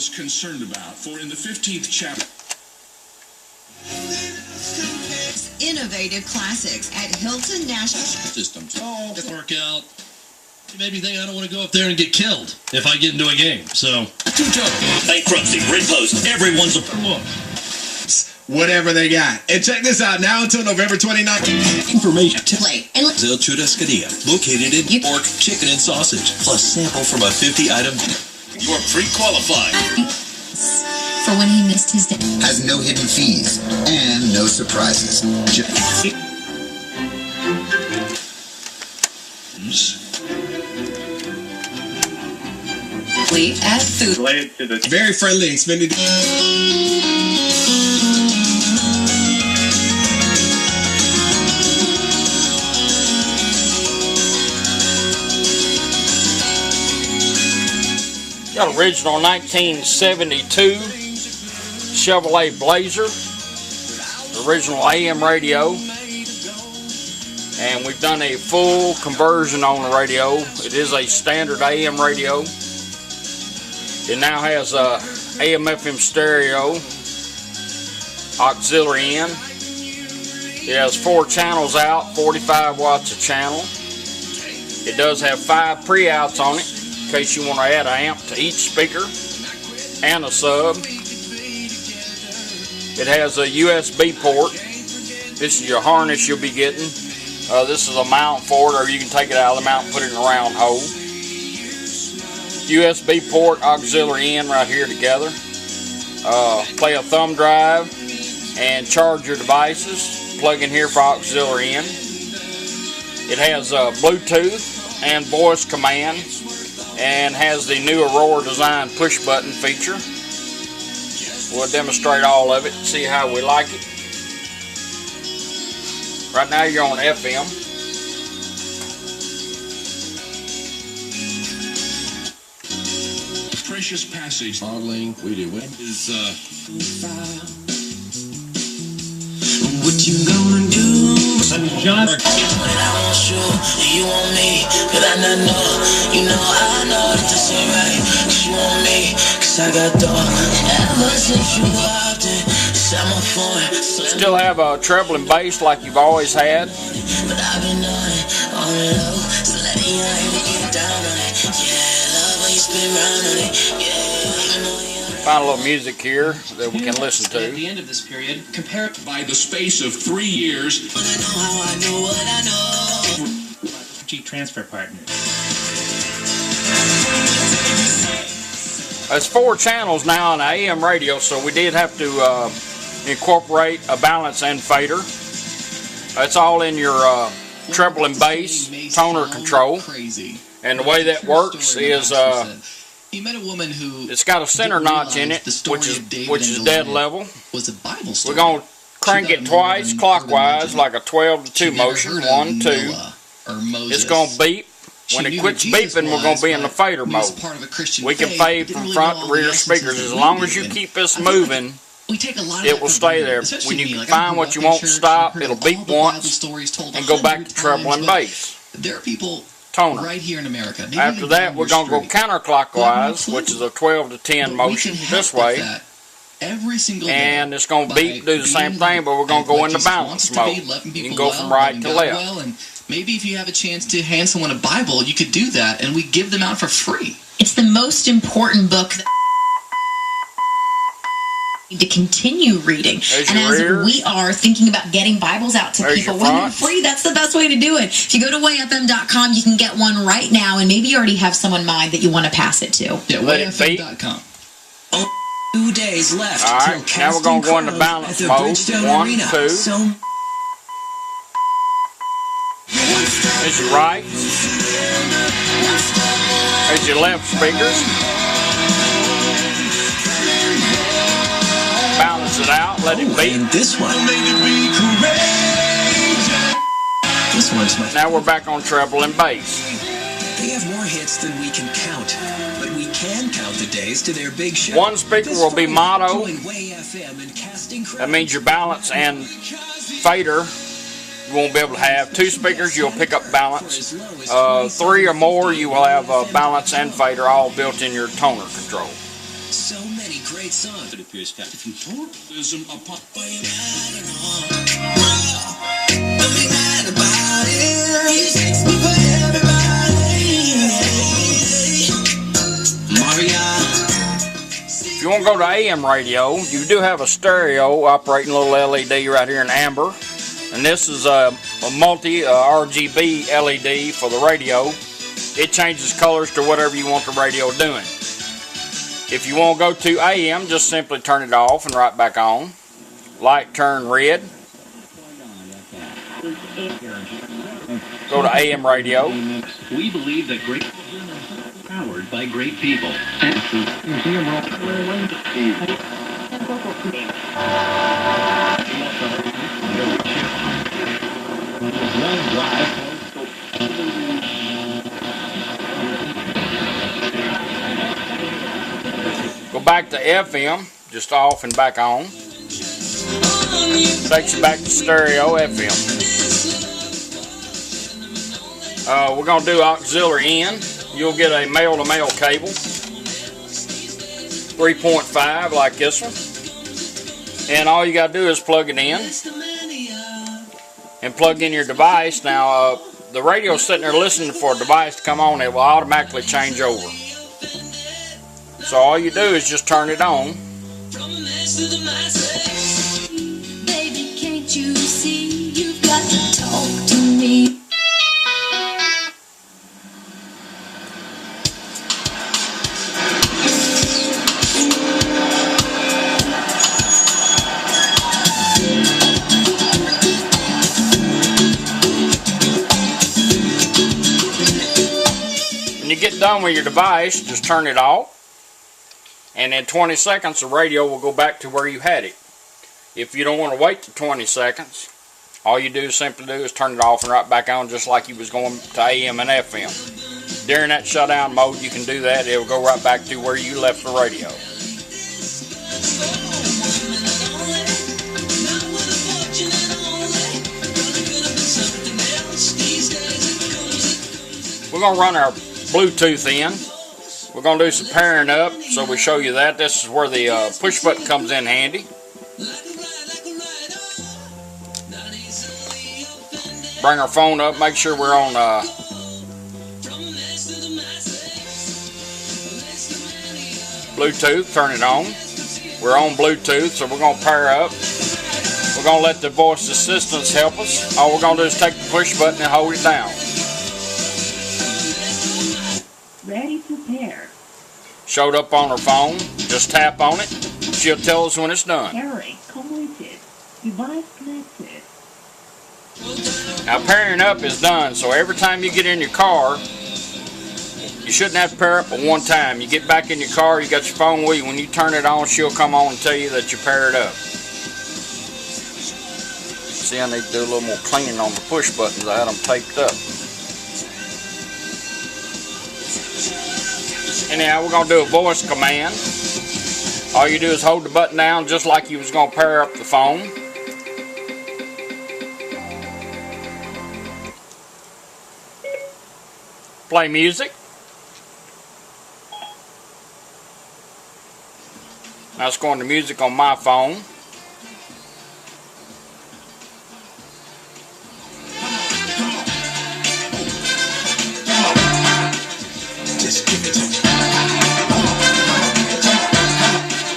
most concerned about, for in the 15th chapter... Innovative classics at Hilton National Systems. Oh, to work out. You made me think I don't want to go up there and get killed if I get into a game. So, bankruptcy, repost, everyone's a look. Whatever they got. And check this out, now until November 29th. Information. Play and El Churrascaria, located in pork, chicken, and sausage, plus sample from a 50-item. You're pre-qualified. For when he missed his day. Has no hidden fees and no surprises. At food. Related to the very friendly extended. Got original 1972 Chevrolet Blazer, original AM radio, and we've done a full conversion on the radio. It is a standard AM radio. It now has a AM FM stereo, auxiliary in. It has 4 channels out, 45 watts a channel. It does have 5 pre-outs on it, in case you want to add an amp to each speaker, and a sub. It has a USB port. This is your harness you'll be getting. This is a mount for it, or you can take it out of the mount and put it in a round hole. USB port, auxiliary in right here together. Play a thumb drive and charge your devices. Plug in here for auxiliary in. It has Bluetooth and voice command, and has the new Aurora Design push button feature. We'll demonstrate all of it, see how we like it. Right now you're on FM. Precious passage. modeling, we do it. Is, what you gonna do? John. When I want you, you want me, but I know, you know I know that this ain't right. 'Cause you want me, 'cause I got dog. Ever since you hopped in, set my phone. Still have a treble and bass like you've always had. But I've been on the low, so let me get down on it. Yeah, love when you spin round on it. Yeah, you know Find a little music here that we can listen At to. the end of this period, compare By the space of 3 years, I know how I know what I know. G transfer partners. There's 4 channels now on the AM radio, so we did have to incorporate a balance and fader. That's all in your treble and bass toner control. Crazy. And the way that works is He met a woman who it's got a center notch in it, which is dead level. was a Bible We're story. going to crank it twice clockwise, like a 12 to 2 motion. 1, 2. It's going to beep. When it quits beeping, we're going to be in the fader mode. We can fade from front to rear speakers. As long as you keep this moving, it will stay there. When you find what you want to stop, it'll beep once and go back to treble and bass. There are people Toner. right here in America. maybe After even that, down we're your going to go street, counterclockwise, which is a 12 to 10 but we motion can help this with way. that every single day And it's going to beep, by do the same being thing, but we're going to go like into Jesus balance wants to mode. be, loving You can people go well, from right loving to God left. well, and maybe if you have a chance to hand someone a Bible, you could do that, and we give them out for free. It's the most important book that to continue reading. There's And your as rear. we are thinking about getting Bibles out to There's people your when they're front. free, that's the best way to do it. If you go to wayfm.com, you can get one right now, and maybe you already have someone in mind that you want to pass it to. Yeah, Let it beep. wayfm.com. 2 days left. All right, now we're going to go into balance mode. 1, 2. There's your right. There's your left speakers. Balance it out, let it beat. And this one. This one's my. Now we're back on treble and bass. They have more hits than we can count, but we can count the days to their big show. One speaker will be mono. Join Way FM and casting That means your balance and fader you won't be able to have. 2 speakers, you'll pick up balance. 3 or more, you will have balance and fader all built in your toner control. so many. great song. It appears kind if you don't. Upon Don't be mad about it. Music's for everybody. Maria. If you want to go to AM radio, you do have a stereo operating little LED right here in amber. And this is a multi RGB LED for the radio. It changes colors to whatever you want the radio doing. If you want to go to AM, just simply turn it off and right back on. Light turn red. Go to AM radio. We believe that great are powered by great people. Go back to FM, just off and back on. Takes you back to stereo FM. We're going to do auxiliary in. You'll get a male-to-male cable. 3.5 like this one. And all you got to do is plug it in. And plug in your device. Now, the radio's sitting there listening for a device to come on. It will automatically change over. So all you do is just turn it on. Baby, can't you see you've got to talk to me? When you get done with your device, just turn it off. And in 20 seconds, the radio will go back to where you had it. If you don't want to wait to 20 seconds, all you do simply do is turn it off and right back on just like you was going to AM and FM. During that shutdown mode, you can do that. It will go right back to where you left the radio. We're going to run our Bluetooth in. We're going to do some pairing up, so we show you that. This is where the push button comes in handy. Bring our phone up, make sure we're on Bluetooth, turn it on. We're on Bluetooth, so we're going to pair up. We're going to let the voice assistants help us. All we're going to do is take the push button and hold it down. Ready to pair. Showed up on her phone. Just tap on it. She'll tell us when it's done. Pairing completed. Device connected. Now pairing up is done, so every time you get in your car, you shouldn't have to pair up at one time. You get back in your car, you got your phone with you. When you turn it on, she'll come on and tell you that you paired up. See, I need to do a little more cleaning on the push buttons. I had them taped up. Anyhow, we're going to do a voice command. All you do is hold the button down just like you was going to pair up the phone. Play music. Now it's going to music on my phone.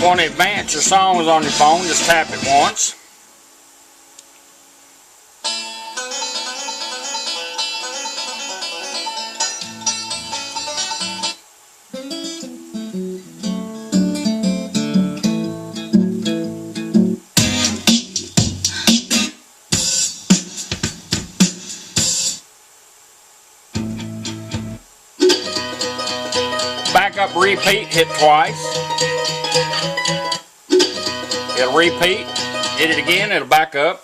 Want to advance your songs on your phone, just tap it once. Back up, repeat, hit twice. It'll repeat, hit it again, it'll back up.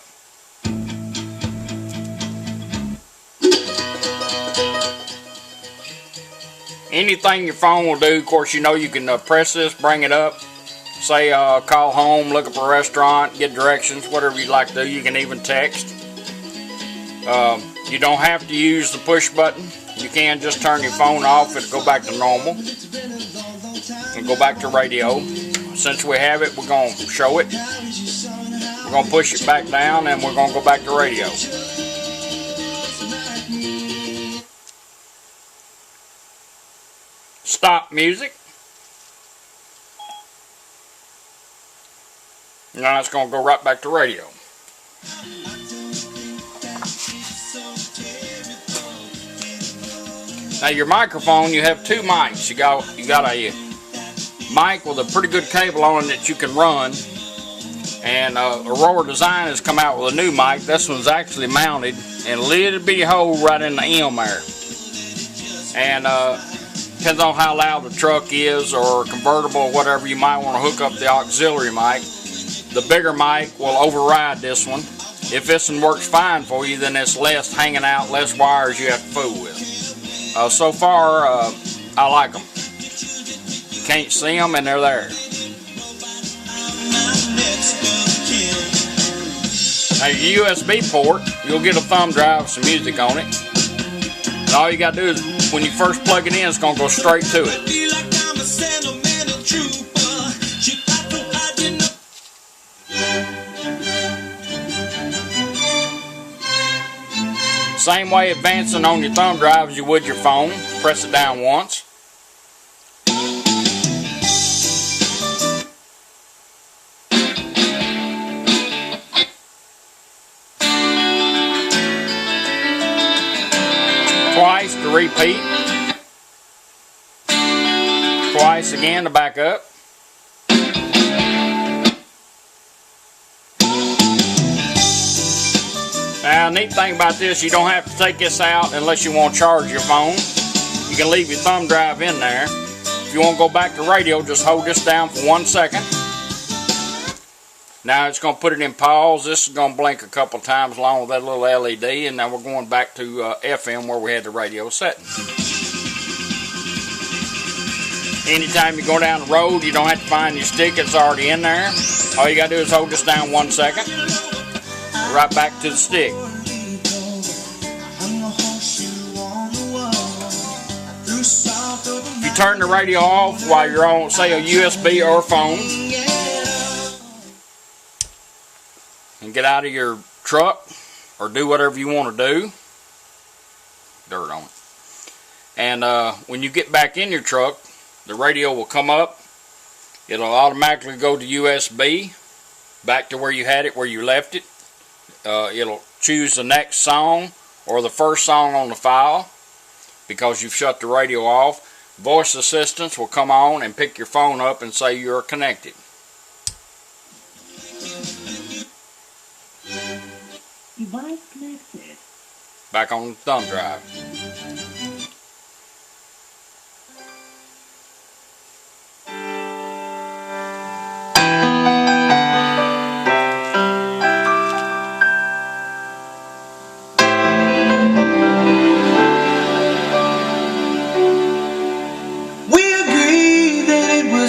Anything your phone will do, of course, you know you can press this, bring it up, say call home, look up a restaurant, get directions, whatever you'd like to do. You can even text. You don't have to use the push button. You can just turn your phone off, it'll go back to normal and go back to radio. since we have it, we're going to show it. We're going to push it back down and we're going to go back to radio. Stop music. Now it's going to go right back to radio. Now your microphone, you have two mics. You got a mic with a pretty good cable on it that you can run. And Aurora Design has come out with a new mic. This one's actually mounted in a little bitty hole right in the M there. And depends on how loud the truck is or convertible or whatever, you might want to hook up the auxiliary mic. The bigger mic will override this one. If this one works fine for you, then it's less hanging out, less wires you have to fool with. So far, I like them. You can't see them and they're there. Now your USB port, you'll get a thumb drive with some music on it. And all you gotta do is, when you first plug it in, it's gonna go straight to it. Same way advancing on your thumb drive as you would your phone. Press it down once. Twice to repeat. Twice again to back up. Now, neat thing about this, you don't have to take this out unless you want to charge your phone. You can leave your thumb drive in there. If you want to go back to radio, just hold this down for 1 second. Now it's going to put it in pause. This is going to blink a couple times along with that little LED, and now we're going back to FM where we had the radio setting. Anytime you go down the road, you don't have to find your stick, it's already in there. All you got to do is hold this down 1 second. Right back to the stick. If you turn the radio off while you're on, say, a USB or a phone, and get out of your truck or do whatever you want to do, dirt on it. And when you get back in your truck, the radio will come up. It'll automatically go to USB, back to where you had it, where you left it. It'll choose the next song or the first song on the file because you've shut the radio off. Voice assistants will come on and pick your phone up and say you're connected. Device connected. Back on the thumb drive.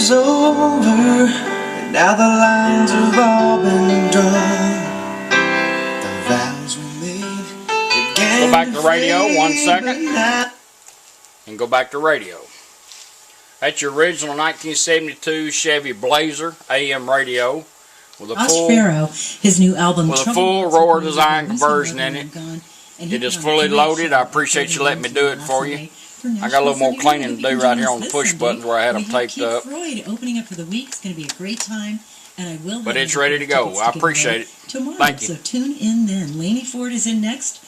Over, and now the lines have all been drawn. The vows were made. Go back to radio 1 second, and go back to radio. That's your original 1972 Chevy Blazer AM radio with a full his new album with a full Aurora Design conversion in it. It is fully loaded. I appreciate you letting me do it for you. I got a little more cleaning to do right here on the push buttons where I had them taped up. Opening up for the week. It's going to be a great time, and I will. But it's ready to go. I appreciate it. Tomorrow, Thank you. So tune in then. Laney Ford is in next.